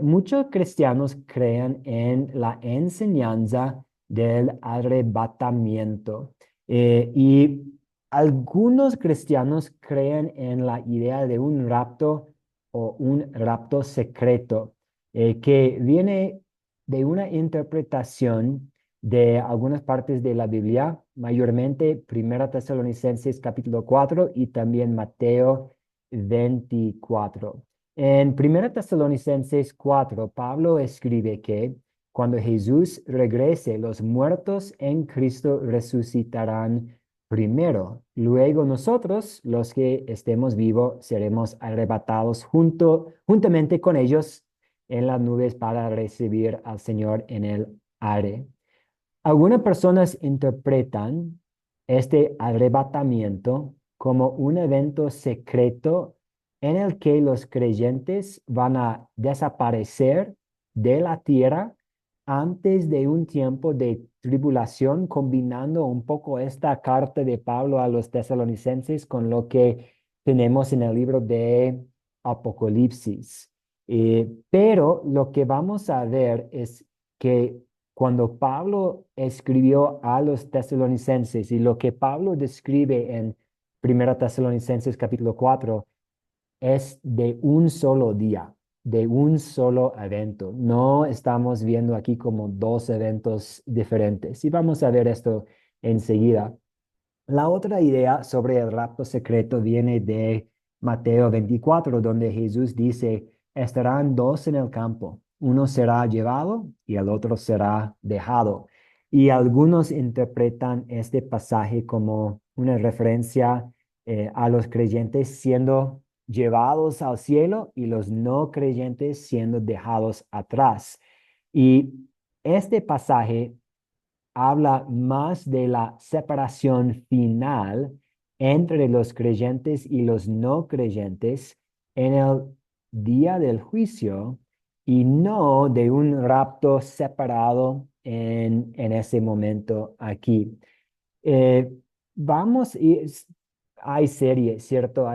Muchos cristianos creen en la enseñanza del arrebatamiento, y algunos cristianos creen en la idea de un rapto o un rapto secreto, que viene de una interpretación de algunas partes de la Biblia, mayormente Primera Tesalonicenses capítulo 4 y también Mateo 24. En Primera Tesalonicenses 4, Pablo escribe que cuando Jesús regrese, los muertos en Cristo resucitarán primero. Luego nosotros, los que estemos vivos, seremos arrebatados juntamente con ellos en las nubes para recibir al Señor en el aire. Algunas personas interpretan este arrebatamiento como un evento secreto en el que los creyentes van a desaparecer de la tierra antes de un tiempo de tribulación, combinando un poco esta carta de Pablo a los tesalonicenses con lo que tenemos en el libro de Apocalipsis. Pero lo que vamos a ver es que cuando Pablo escribió a los tesalonicenses y lo que Pablo describe en Primera Tesalonicenses capítulo 4 es de un solo día, de un solo evento. No estamos viendo aquí como dos eventos diferentes. Y vamos a ver esto enseguida. La otra idea sobre el rapto secreto viene de Mateo 24, donde Jesús dice, estarán dos en el campo, uno será llevado y el otro será dejado. Y algunos interpretan este pasaje como una referencia a los creyentes siendo llevados al cielo y los no creyentes siendo dejados atrás. Y este pasaje habla más de la separación final entre los creyentes y los no creyentes en el día del juicio y no de un rapto separado en ese momento aquí. Eh, vamos, hay series, ¿cierto?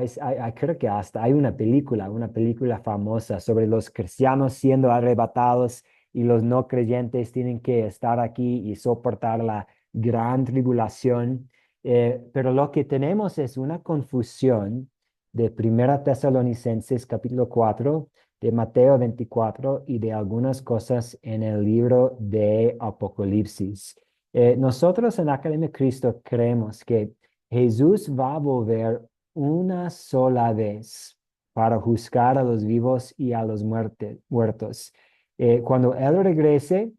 Creo que hasta hay una película famosa sobre los cristianos siendo arrebatados y los no creyentes tienen que estar aquí y soportar la gran tribulación. Pero lo que tenemos es una confusión de Primera Tesalonicenses capítulo 4, de Mateo 24 y de algunas cosas en el libro de Apocalipsis. Nosotros en la Academia de Cristo creemos que Jesús va a volver una sola vez para juzgar a los vivos y a los muertos. Cuando Él regrese,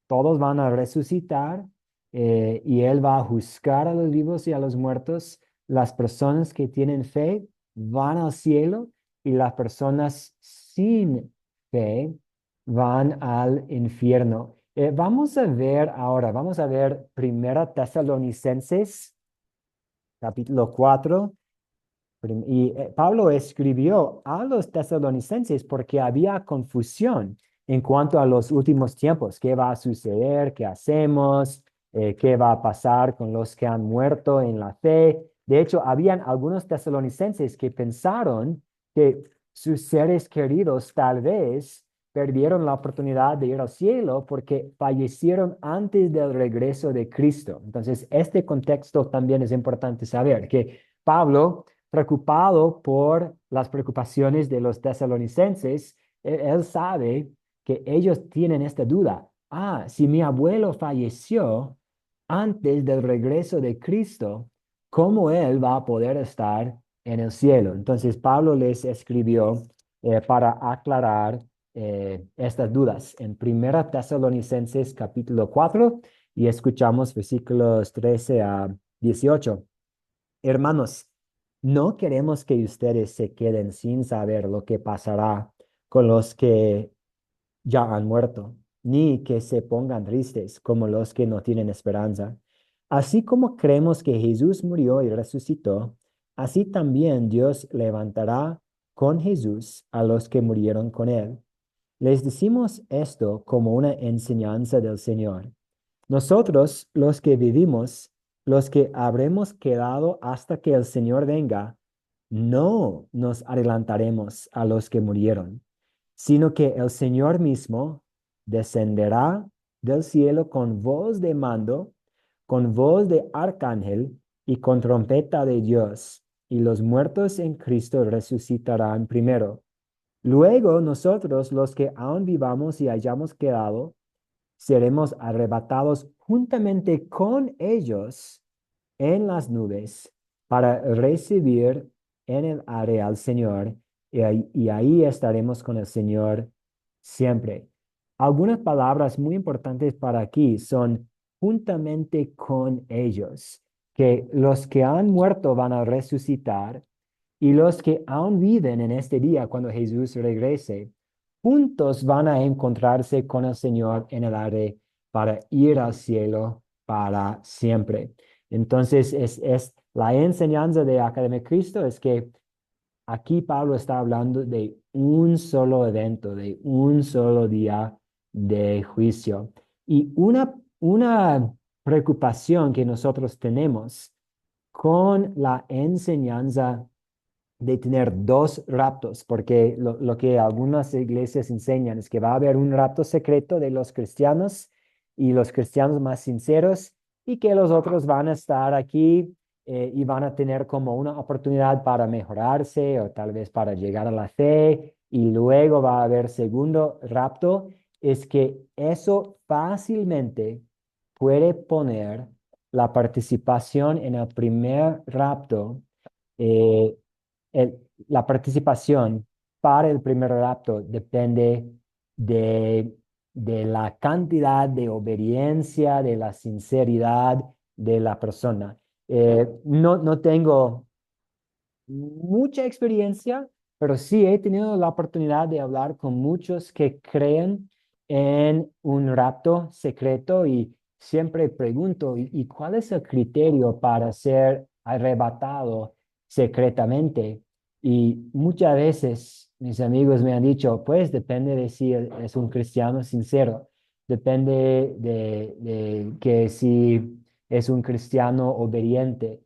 todos van a resucitar y Él va a juzgar a los vivos y a los muertos. Las personas que tienen fe van al cielo y las personas sin fe van al infierno. Vamos a ver ahora, vamos a ver Primera Tesalonicenses, capítulo 4. Y Pablo escribió a los tesalonicenses porque había confusión en cuanto a los últimos tiempos. ¿Qué va a suceder? ¿Qué hacemos? ¿Qué va a pasar con los que han muerto en la fe? De hecho, habían algunos tesalonicenses que pensaron que sus seres queridos tal vez perdieron la oportunidad de ir al cielo porque fallecieron antes del regreso de Cristo. Entonces, este contexto también es importante saber que Pablo preocupado por las preocupaciones de los tesalonicenses, él sabe que ellos tienen esta duda. Si mi abuelo falleció antes del regreso de Cristo, ¿cómo él va a poder estar en el cielo? Entonces Pablo les escribió para aclarar estas dudas en Primera Tesalonicenses capítulo 4 y escuchamos versículos 13 a 18. Hermanos, no queremos que ustedes se queden sin saber lo que pasará con los que ya han muerto, ni que se pongan tristes como los que no tienen esperanza. Así como creemos que Jesús murió y resucitó, así también Dios levantará con Jesús a los que murieron con él. Les decimos esto como una enseñanza del Señor. Nosotros, los que vivimos, los que habremos quedado hasta que el Señor venga, no nos adelantaremos a los que murieron, sino que el Señor mismo descenderá del cielo con voz de mando, con voz de arcángel y con trompeta de Dios, y los muertos en Cristo resucitarán primero. Luego nosotros, los que aún vivamos y hayamos quedado, seremos arrebatados juntamente con ellos en las nubes para recibir en el aire al Señor y ahí estaremos con el Señor siempre. Algunas palabras muy importantes para aquí son juntamente con ellos, que los que han muerto van a resucitar y los que aún viven en este día cuando Jesús regrese, juntos van a encontrarse con el Señor en el aire para ir al cielo para siempre. Entonces, es la enseñanza de Academia de Cristo es que aquí Pablo está hablando de un solo evento, de un solo día de juicio. Y una preocupación que nosotros tenemos con la enseñanza de tener dos raptos, porque lo que algunas iglesias enseñan es que va a haber un rapto secreto de los cristianos y los cristianos más sinceros, y que los otros van a estar aquí y van a tener como una oportunidad para mejorarse o tal vez para llegar a la fe, y luego va a haber segundo rapto. Es que eso fácilmente puede poner la participación en el primer rapto, eh, la participación para el primer rapto depende de, de la cantidad de obediencia, de la sinceridad de la persona. No tengo mucha experiencia, pero sí he tenido la oportunidad de hablar con muchos que creen en un rapto secreto, y siempre pregunto, ¿y cuál es el criterio para ser arrebatado secretamente? Y muchas veces mis amigos me han dicho, pues depende de si es un cristiano sincero, depende de que si es un cristiano obediente.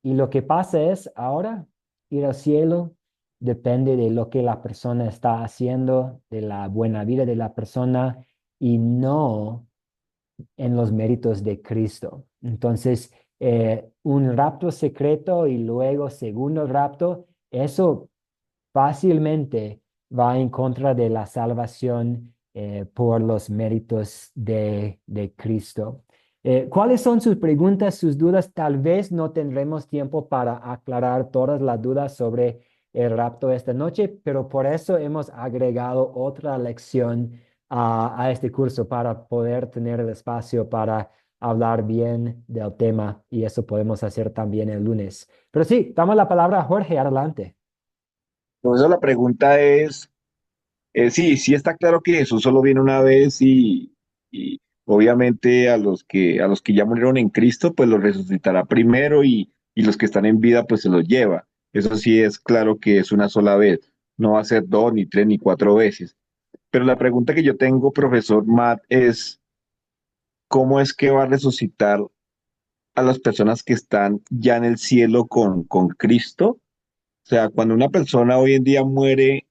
Y lo que pasa es, ahora ir al cielo depende de lo que la persona está haciendo, de la buena vida de la persona, y no en los méritos de Cristo. Entonces, un rapto secreto y luego segundo rapto, eso fácilmente va en contra de la salvación por los méritos de Cristo. ¿Cuáles son sus preguntas, sus dudas? Tal vez no tendremos tiempo para aclarar todas las dudas sobre el rapto esta noche, pero por eso hemos agregado otra lección a este curso, para poder tener el espacio para hablar bien del tema, y eso podemos hacer también el lunes. Pero sí, damos la palabra a Jorge, adelante. Entonces la pregunta es, sí, sí está claro que Jesús solo viene una vez y obviamente a los que ya murieron en Cristo, pues los resucitará primero y los que están en vida, pues se los lleva. Eso sí es claro que es una sola vez, no va a ser dos, ni tres, ni cuatro veces. Pero la pregunta que yo tengo, profesor Matt, es, ¿cómo es que va a resucitar a las personas que están ya en el cielo con Cristo? O sea, cuando una persona hoy en día muere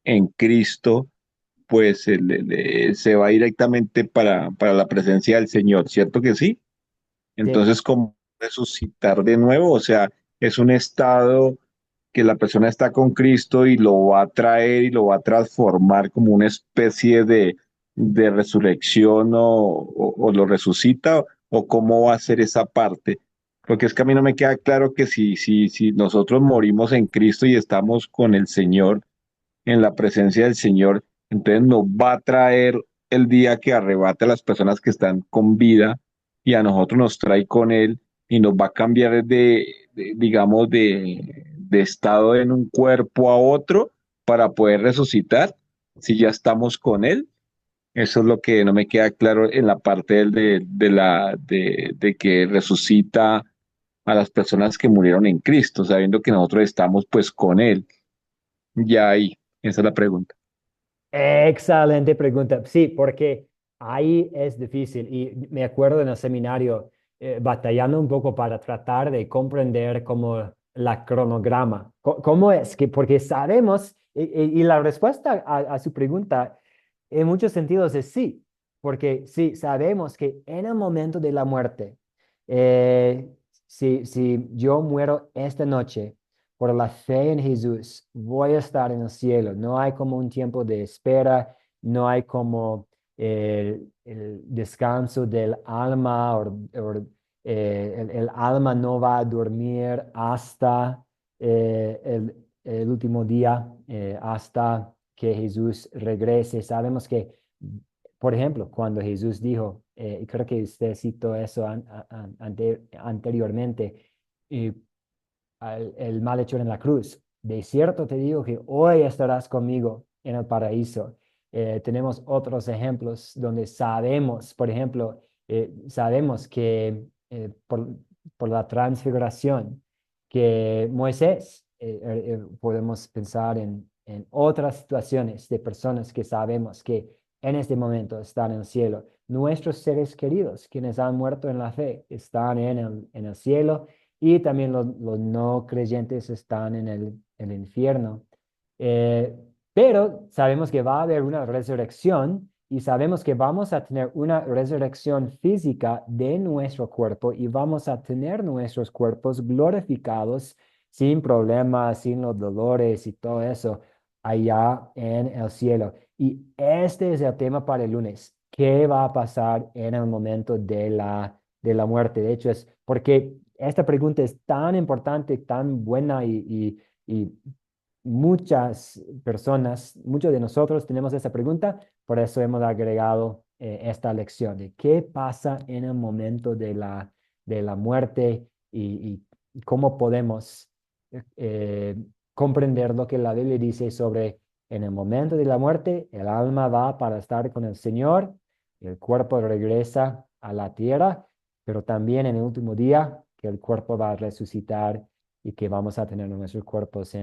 en Cristo, pues se va directamente para la presencia del Señor, ¿cierto que sí? Sí. Entonces, ¿cómo resucitar de nuevo? O sea, es un estado que la persona está con Cristo y lo va a traer y lo va a transformar como una especie de resurrección o lo resucita o cómo va a ser esa parte. Porque es que a mí no me queda claro que si nosotros morimos en Cristo y estamos con el Señor, en la presencia del Señor, entonces nos va a traer el día que arrebate a las personas que están con vida y a nosotros nos trae con Él y nos va a cambiar digamos, de estado en un cuerpo a otro para poder resucitar si ya estamos con Él. Eso es lo que no me queda claro en la parte de que resucita a las personas que murieron en Cristo, sabiendo que nosotros estamos pues con Él. Ya ahí, esa es la pregunta. Excelente pregunta. Sí, porque ahí es difícil, y me acuerdo en el seminario batallando un poco para tratar de comprender como la cronograma. ¿Cómo es que? Porque sabemos, y la respuesta a su pregunta en muchos sentidos es sí, porque sí, sabemos que en el momento de la muerte, eh, si yo muero esta noche, por la fe en Jesús, voy a estar en el cielo. No hay como un tiempo de espera, no hay como el descanso del alma, el alma no va a dormir hasta el último día, hasta que Jesús regrese. Sabemos que, por ejemplo, cuando Jesús dijo, y creo que usted citó eso anteriormente, eh, el malhechor en la cruz. De cierto te digo que hoy estarás conmigo en el paraíso. Tenemos otros ejemplos donde sabemos, por ejemplo, sabemos que por la transfiguración, que Moisés, podemos pensar en otras situaciones de personas que sabemos que en este momento están en el cielo. Nuestros seres queridos, quienes han muerto en la fe, están en el cielo y también los no creyentes están en el infierno. Eh, pero sabemos que va a haber una resurrección y sabemos que vamos a tener una resurrección física de nuestro cuerpo y vamos a tener nuestros cuerpos glorificados sin problemas, sin los dolores y todo eso allá en el cielo. Y este es el tema para el lunes. ¿Qué va a pasar en el momento de la muerte? De hecho, es porque esta pregunta es tan importante, tan buena y muchas personas, muchos de nosotros tenemos esa pregunta, por eso hemos agregado esta lección de qué pasa en el momento de la muerte y cómo podemos eh, comprender lo que la Biblia dice sobre en el momento de la muerte, el alma va para estar con el Señor, el cuerpo regresa a la tierra, pero también en el último día que el cuerpo va a resucitar y que vamos a tener nuestros cuerpos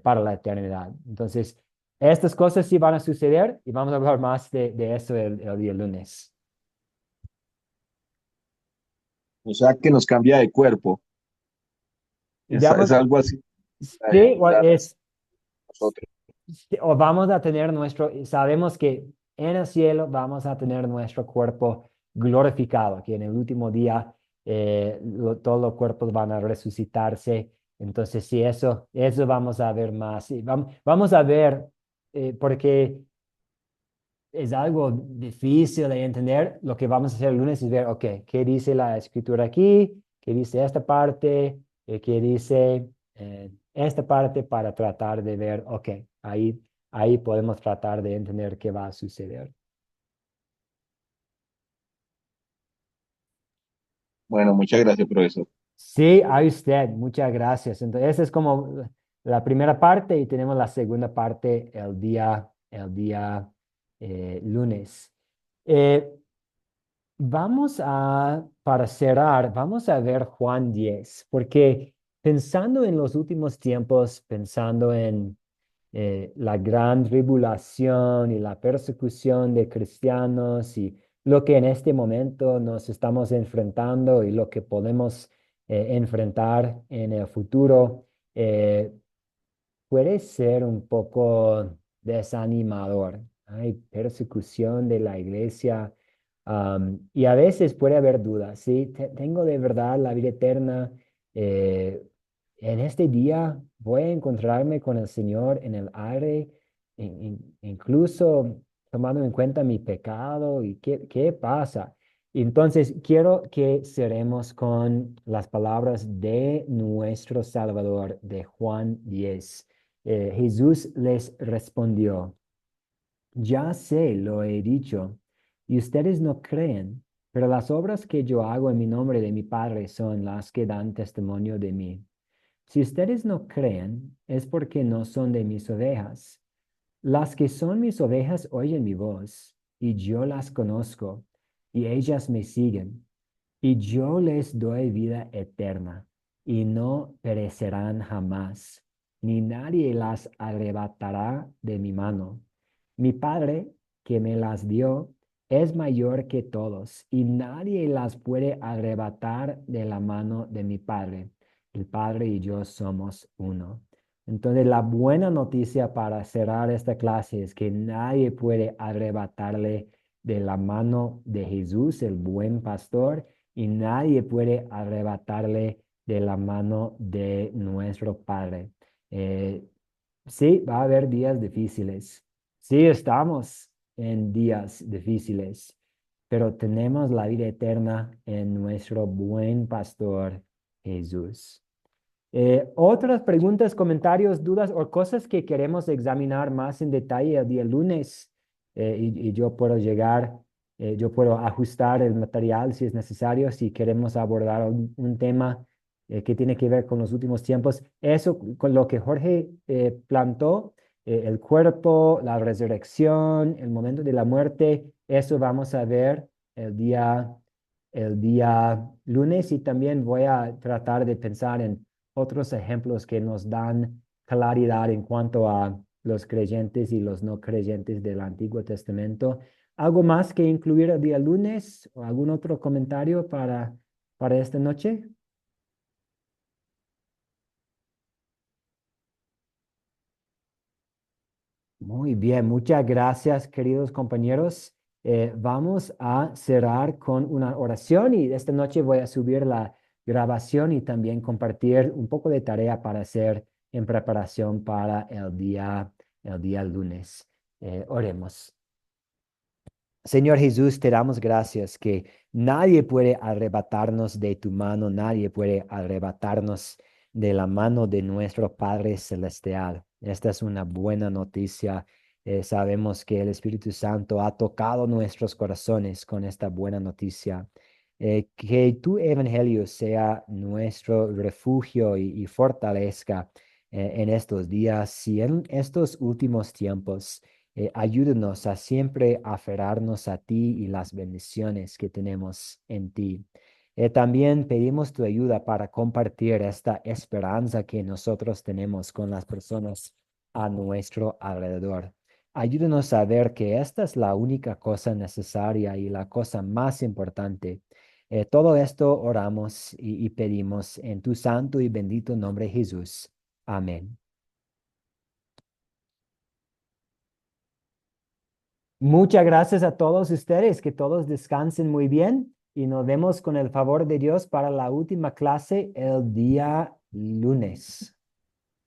para la eternidad. Entonces, estas cosas sí van a suceder y vamos a hablar más de eso el día lunes. O sea, que nos cambia de cuerpo. Es Digamos, algo así para sí, disfrutar nosotros. o vamos a tener sabemos que en el cielo vamos a tener nuestro cuerpo glorificado, que en el último día todos los cuerpos van a resucitarse. Entonces, sí, eso vamos a ver más. Sí, vamos a ver, porque es algo difícil de entender. Lo que vamos a hacer el lunes es ver, ok, ¿qué dice la escritura aquí? ¿Qué dice esta parte? ¿Qué dice esta parte para tratar de ver, ok, ahí podemos tratar de entender qué va a suceder? Bueno, muchas gracias, profesor. Sí, a usted, muchas gracias. Entonces, esa es como la primera parte y tenemos la segunda parte el día lunes. Eh, para cerrar, vamos a ver Juan 10, porque pensando en los últimos tiempos, pensando en la gran tribulación y la persecución de cristianos y lo que en este momento nos estamos enfrentando y lo que podemos enfrentar en el futuro, eh, puede ser un poco desanimador. Hay persecución de la iglesia, y a veces puede haber dudas, ¿sí? ¿Tengo de verdad la vida eterna? Eh, en este día voy a encontrarme con el Señor en el aire, incluso tomando en cuenta mi pecado y qué pasa. Entonces, quiero que cerremos con las palabras de nuestro Salvador, de Juan 10. Jesús les respondió, ya sé, lo he dicho, y ustedes no creen, pero las obras que yo hago en mi nombre de mi Padre son las que dan testimonio de mí. Si ustedes no creen, es porque no son de mis ovejas. Las que son mis ovejas oyen mi voz, y yo las conozco, y ellas me siguen, y yo les doy vida eterna, y no perecerán jamás, ni nadie las arrebatará de mi mano. Mi Padre, que me las dio, es mayor que todos, y nadie las puede arrebatar de la mano de mi Padre. El Padre y yo somos uno. Entonces, la buena noticia para cerrar esta clase es que nadie puede arrebatarle de la mano de Jesús, el buen pastor, y nadie puede arrebatarle de la mano de nuestro Padre. Eh, sí, va a haber días difíciles. Sí, estamos en días difíciles, pero tenemos la vida eterna en nuestro buen pastor Jesús. Otras preguntas, comentarios, dudas o cosas que queremos examinar más en detalle el día lunes, y yo puedo ajustar el material si es necesario, si queremos abordar un tema que tiene que ver con los últimos tiempos. Eso con lo que Jorge plantó, el cuerpo, la resurrección, el momento de la muerte, eso vamos a ver el día lunes y también voy a tratar de pensar en otros ejemplos que nos dan claridad en cuanto a los creyentes y los no creyentes del Antiguo Testamento. ¿Algo más que incluir el día lunes o algún otro comentario para esta noche? Muy bien, muchas gracias, queridos compañeros. Vamos a cerrar con una oración y esta noche voy a subir la grabación y también compartir un poco de tarea para hacer en preparación para el día lunes. Oremos. Señor Jesús, te damos gracias que nadie puede arrebatarnos de tu mano, nadie puede arrebatarnos de la mano de nuestro Padre Celestial. Esta es una buena noticia. Sabemos que el Espíritu Santo ha tocado nuestros corazones con esta buena noticia. Que tu evangelio sea nuestro refugio y fortalezca en estos días y en estos últimos tiempos. Ayúdanos a siempre aferrarnos a ti y las bendiciones que tenemos en ti. También pedimos tu ayuda para compartir esta esperanza que nosotros tenemos con las personas a nuestro alrededor. Ayúdanos a ver que esta es la única cosa necesaria y la cosa más importante. Todo esto oramos y pedimos en tu santo y bendito nombre, Jesús. Amén. Muchas gracias a todos ustedes, que todos descansen muy bien y nos vemos con el favor de Dios para la última clase el día lunes.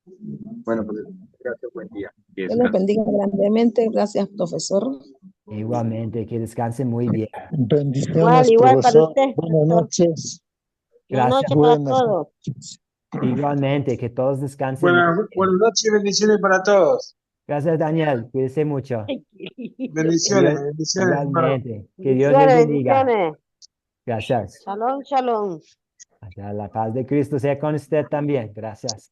Bueno, pues gracias, buen día. Que Dios les descansen. bendiga grandemente. Gracias, profesor. Igualmente, que descansen muy bien. Bendiciones, Igual para profesor. usted, Buenas doctor. noches. Buenas Gracias. noches para Buenas todos. noches. Igualmente, que todos descansen muy bien. Buenas noches y bendiciones para todos. Gracias, Daniel. Cuídese mucho. Que Bendiciones, Dios- bendiciones, hermano. Igualmente. Que Dios les Bendiciones, bendiga. bendiciones. Gracias. Shalom, shalom. La paz de Cristo sea con usted también. Gracias.